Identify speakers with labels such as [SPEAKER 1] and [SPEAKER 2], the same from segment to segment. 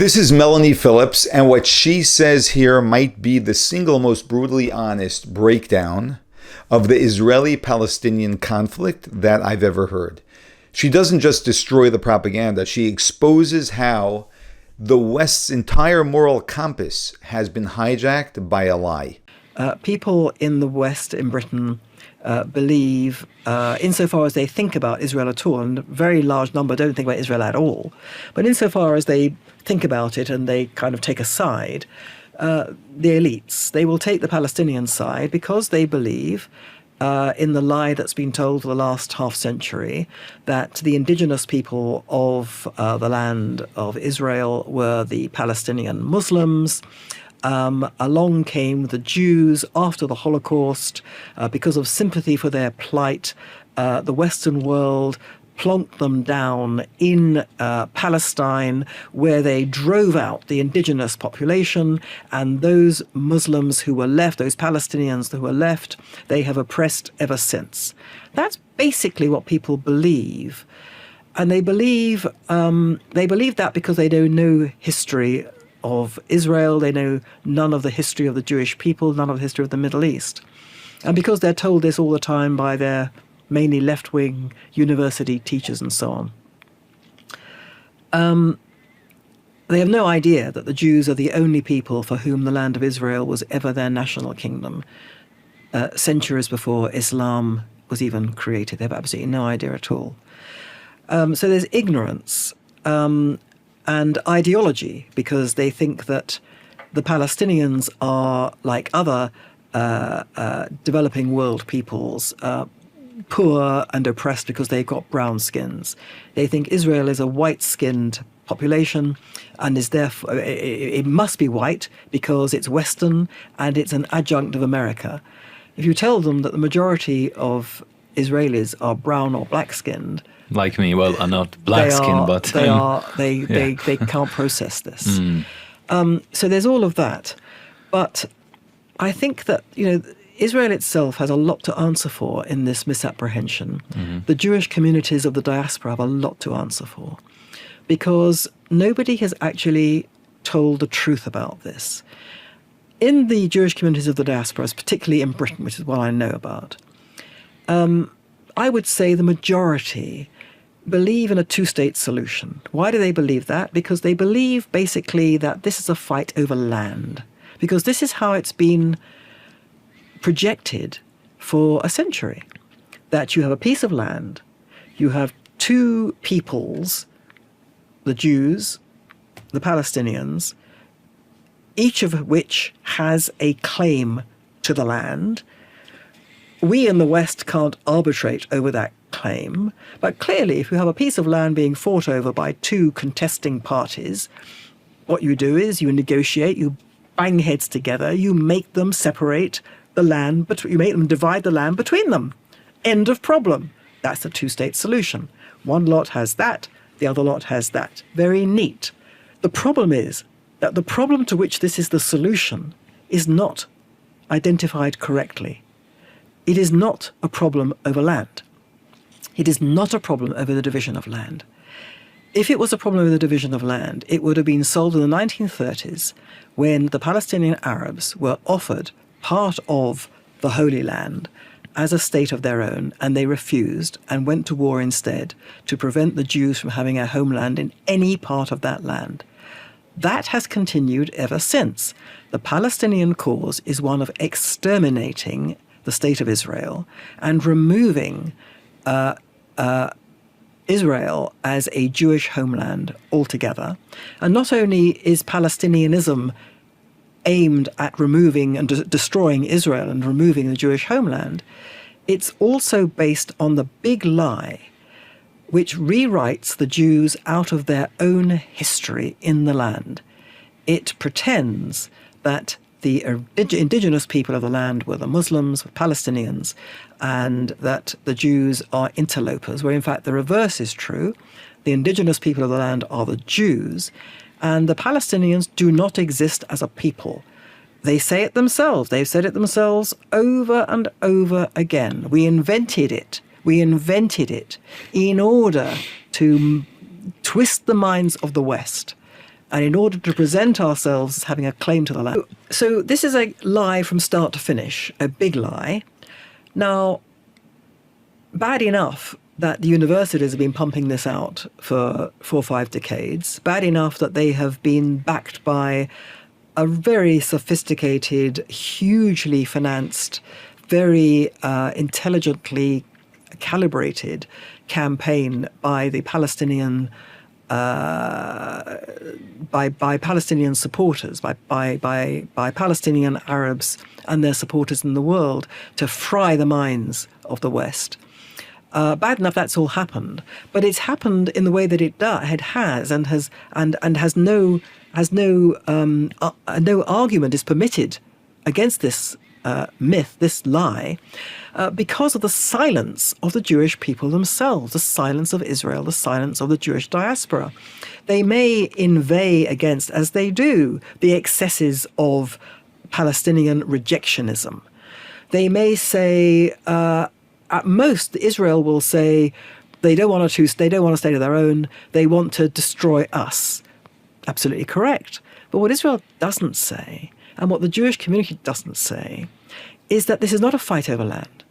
[SPEAKER 1] This is Melanie Phillips, and what she says here might be the single most brutally honest breakdown of the Israeli-Palestinian conflict that I've ever heard. She doesn't just destroy the propaganda, she exposes how the West's entire moral compass has been hijacked by a lie.
[SPEAKER 2] People in the West, in Britain, believe, insofar as they think about Israel at all, and a very large number don't think about Israel at all, but insofar as they think about it and they kind of take a side, the elites, they will take the Palestinian side because they believe in the lie that's been told for the last half century that the indigenous people of the land of Israel were the Palestinian Muslims. Along came the Jews after the Holocaust. Because of sympathy for their plight, the Western world plonked them down in Palestine, where they drove out the indigenous population, and those Muslims who were left, those Palestinians who were left, they have oppressed ever since. That's basically what people believe. And they believe that because they don't know history of Israel, they know none of the history of the Jewish people, none of the history of the Middle East. And because they're told this all the time by their mainly left-wing university teachers and so on, they have no idea that the Jews are the only people for whom the land of Israel was ever their national kingdom, centuries before Islam was even created. They have absolutely no idea at all. So there's ignorance and ideology, because they think that the Palestinians are like other developing world peoples, poor and oppressed because they've got brown skins. They think Israel is a white-skinned population and is therefore, it must be white because it's Western and it's an adjunct of America. If you tell them that the majority of Israelis are brown or black-skinned,
[SPEAKER 3] like me, well, I'm not black-skinned, but
[SPEAKER 2] they can't process this. So there's all of that, but I think that Israel itself has a lot to answer for in this misapprehension. The Jewish communities of the diaspora have a lot to answer for, because nobody has actually told the truth about this. In the Jewish communities of the diaspora, particularly in Britain, which is what I know about, I would say the majority believe in a two-state solution. Why do they believe that? Because they believe basically that this is a fight over land, because this is how it's been projected for a century, that you have a piece of land, you have two peoples, the Jews, the Palestinians, each of which has a claim to the land. We in the West can't arbitrate over that claim, but clearly if you have a piece of land being fought over by two contesting parties, what you do is you negotiate, you bang heads together, you make them separate the land, you make them divide the land between them. End of problem. That's the two-state solution. One lot has that, the other lot has that. Very neat. The problem is that the problem to which this is the solution is not identified correctly. It is not a problem over land. It is not a problem over the division of land. If it was a problem over the division of land, it would have been solved in the 1930s when the Palestinian Arabs were offered part of the Holy Land as a state of their own, and they refused and went to war instead to prevent the Jews from having a homeland in any part of that land. That has continued ever since. The Palestinian cause is one of exterminating the state of Israel and removing Israel as a Jewish homeland altogether. And not only is Palestinianism aimed at removing and destroying Israel and removing the Jewish homeland, it's also based on the big lie which rewrites the Jews out of their own history in the land. It pretends that the indigenous people of the land were the Muslims, Palestinians, and that the Jews are interlopers, where in fact the reverse is true. The indigenous people of the land are the Jews, and the Palestinians do not exist as a people. They say it themselves. They've said it themselves over and over again. We invented it. We invented it in order to twist the minds of the West and in order to present ourselves as having a claim to the land. So this is a lie from start to finish, a big lie. Now, bad enough that the universities have been pumping this out for 4 or 5 decades, bad enough that they have been backed by a very sophisticated, hugely financed, very intelligently calibrated campaign by the Palestinian by Palestinian supporters, by Palestinian Arabs and their supporters in the world to fry the minds of the West. Bad enough that's all happened, but it's happened in the way that it has no argument is permitted against this myth, this lie, because of the silence of the Jewish people themselves, the silence of Israel, the silence of the Jewish diaspora. They may inveigh against, as they do, the excesses of Palestinian rejectionism. They may say, at most, Israel will say, they don't want a state of their own, they want to destroy us. Absolutely correct. But what Israel doesn't say, and what the Jewish community doesn't say, is that this is not a fight over land.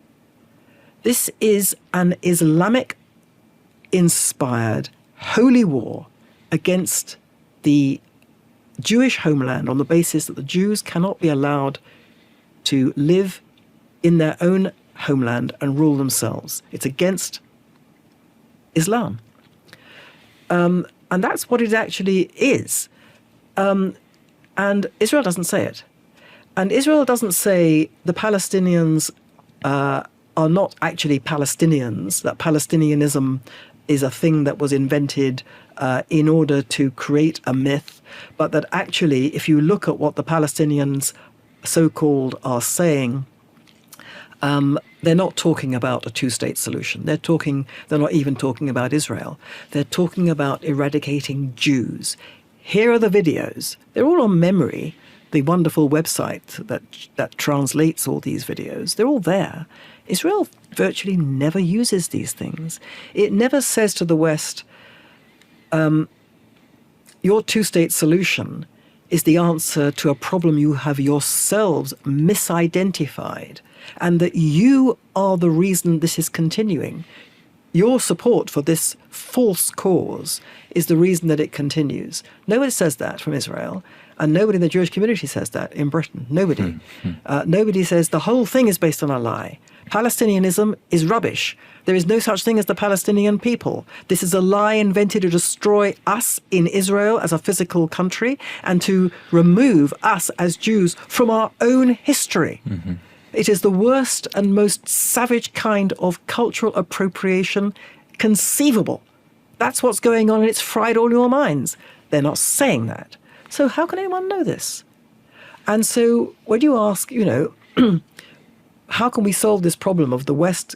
[SPEAKER 2] This is an Islamic-inspired holy war against the Jewish homeland on the basis that the Jews cannot be allowed to live in their own homeland and rule themselves. It's against Islam. And that's what it actually is. And Israel doesn't say it. And Israel doesn't say the Palestinians are not actually Palestinians, that Palestinianism is a thing that was invented in order to create a myth, but that actually, if you look at what the Palestinians so-called are saying, they're not talking about a two-state solution. They're not even talking about Israel. They're talking about eradicating Jews. Here are the videos. They're all on Memory, the wonderful website that translates all these videos. They're all there. Israel virtually never uses these things. It never says to the West, your two-state solution is the answer to a problem you have yourselves misidentified, and that you are the reason this is continuing. Your support for this false cause is the reason that it continues. Nobody says that from Israel, and nobody in the Jewish community says that in Britain. Nobody. Nobody says the whole thing is based on a lie. Palestinianism is rubbish. There is no such thing as the Palestinian people. This is a lie invented to destroy us in Israel as a physical country and to remove us as Jews from our own history. Mm-hmm. It is the worst and most savage kind of cultural appropriation conceivable. That's what's going on, and it's fried all your minds. They're not saying that. So how can anyone know this? And so when you ask, how can we solve this problem of the West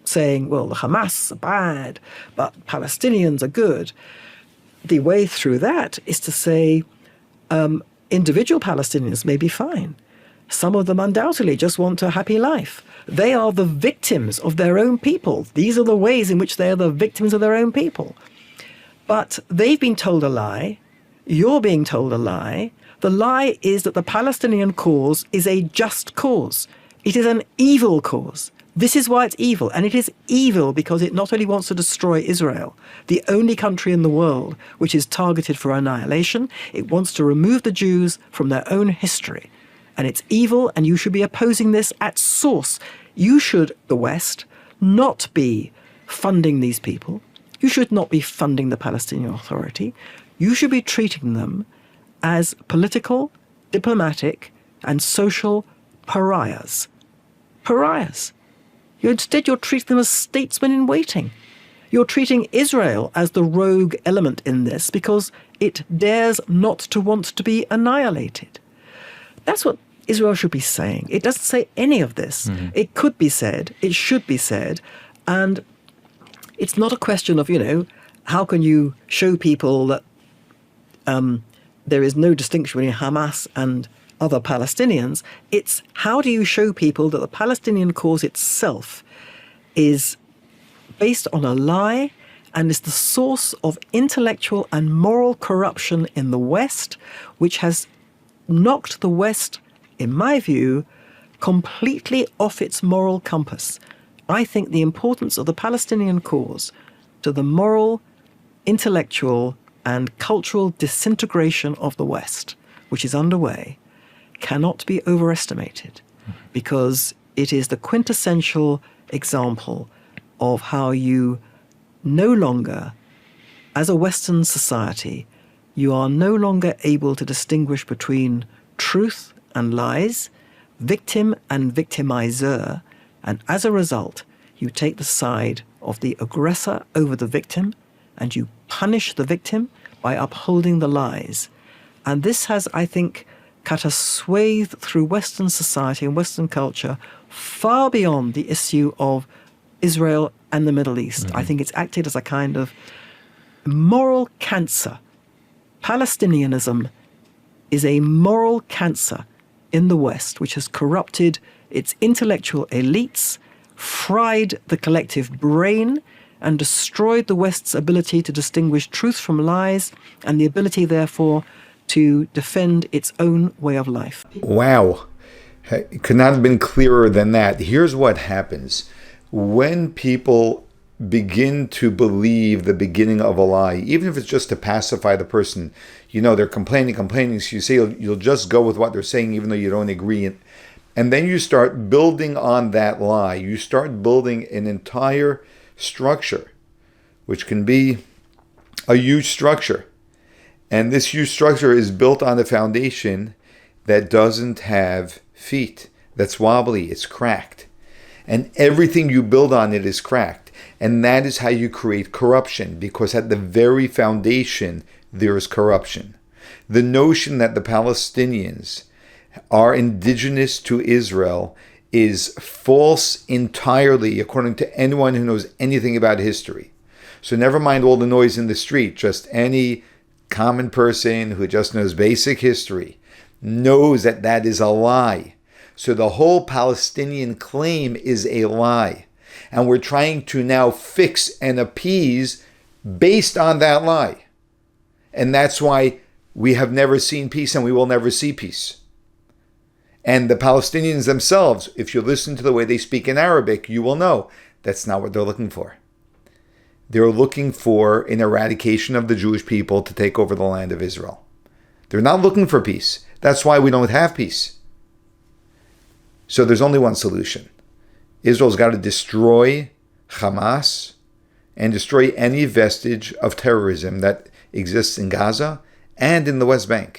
[SPEAKER 2] saying, well, the Hamas are bad, but Palestinians are good? The way through that is to say individual Palestinians may be fine. Some of them undoubtedly just want a happy life. They are the victims of their own people. These are the ways in which they are the victims of their own people. But they've been told a lie. You're being told a lie. The lie is that the Palestinian cause is a just cause. It is an evil cause. This is why it's evil. And it is evil because it not only wants to destroy Israel, the only country in the world which is targeted for annihilation, it wants to remove the Jews from their own history. And it's evil, and you should be opposing this at source. You should, the West, not be funding these people. You should not be funding the Palestinian Authority. You should be treating them as political, diplomatic, and social pariahs. Pariahs. Instead, you're treating them as statesmen in waiting. You're treating Israel as the rogue element in this because it dares not to want to be annihilated. That's what Israel should be saying. It doesn't say any of this. Mm-hmm. It could be said. It should be said. And it's not a question of, how can you show people that there is no distinction between Hamas and other Palestinians. It's how do you show people that the Palestinian cause itself is based on a lie and is the source of intellectual and moral corruption in the West, which has knocked the West, in my view, completely off its moral compass. I think the importance of the Palestinian cause to the moral, intellectual, and cultural disintegration of the West, which is underway, cannot be overestimated, because it is the quintessential example of how you no longer, as a Western society, you are no longer able to distinguish between truth and lies, victim and victimizer, and as a result, you take the side of the aggressor over the victim, and you punish the victim by upholding the lies. And this has, I think, cut a swathe through Western society and Western culture far beyond the issue of Israel and the Middle East. I think it's acted as a kind of moral cancer. Palestinianism is a moral cancer in the West, which has corrupted its intellectual elites, fried the collective brain, and destroyed the West's ability to distinguish truth from lies, and the ability, therefore, to defend its own way of life.
[SPEAKER 1] Wow. It could not have been clearer than that. Here's what happens. When people begin to believe the beginning of a lie, even if it's just to pacify the person, they're complaining, so you say you'll just go with what they're saying even though you don't agree. And then you start building on that lie. You start building an entire structure, which can be a huge structure. And this huge structure is built on a foundation that doesn't have feet, that's wobbly, it's cracked. And everything you build on it is cracked. And that is how you create corruption, because at the very foundation, there is corruption. The notion that the Palestinians are indigenous to Israel is false entirely, according to anyone who knows anything about history. So never mind all the noise in the street, just any common person who just knows basic history knows that that is a lie. So the whole Palestinian claim is a lie. And we're trying to now fix and appease based on that lie. And that's why we have never seen peace and we will never see peace. And the Palestinians themselves, if you listen to the way they speak in Arabic, you will know that's not what they're looking for. They're looking for an eradication of the Jewish people to take over the land of Israel. They're not looking for peace. That's why we don't have peace. So there's only one solution. Israel's got to destroy Hamas and destroy any vestige of terrorism that exists in Gaza and in the West Bank.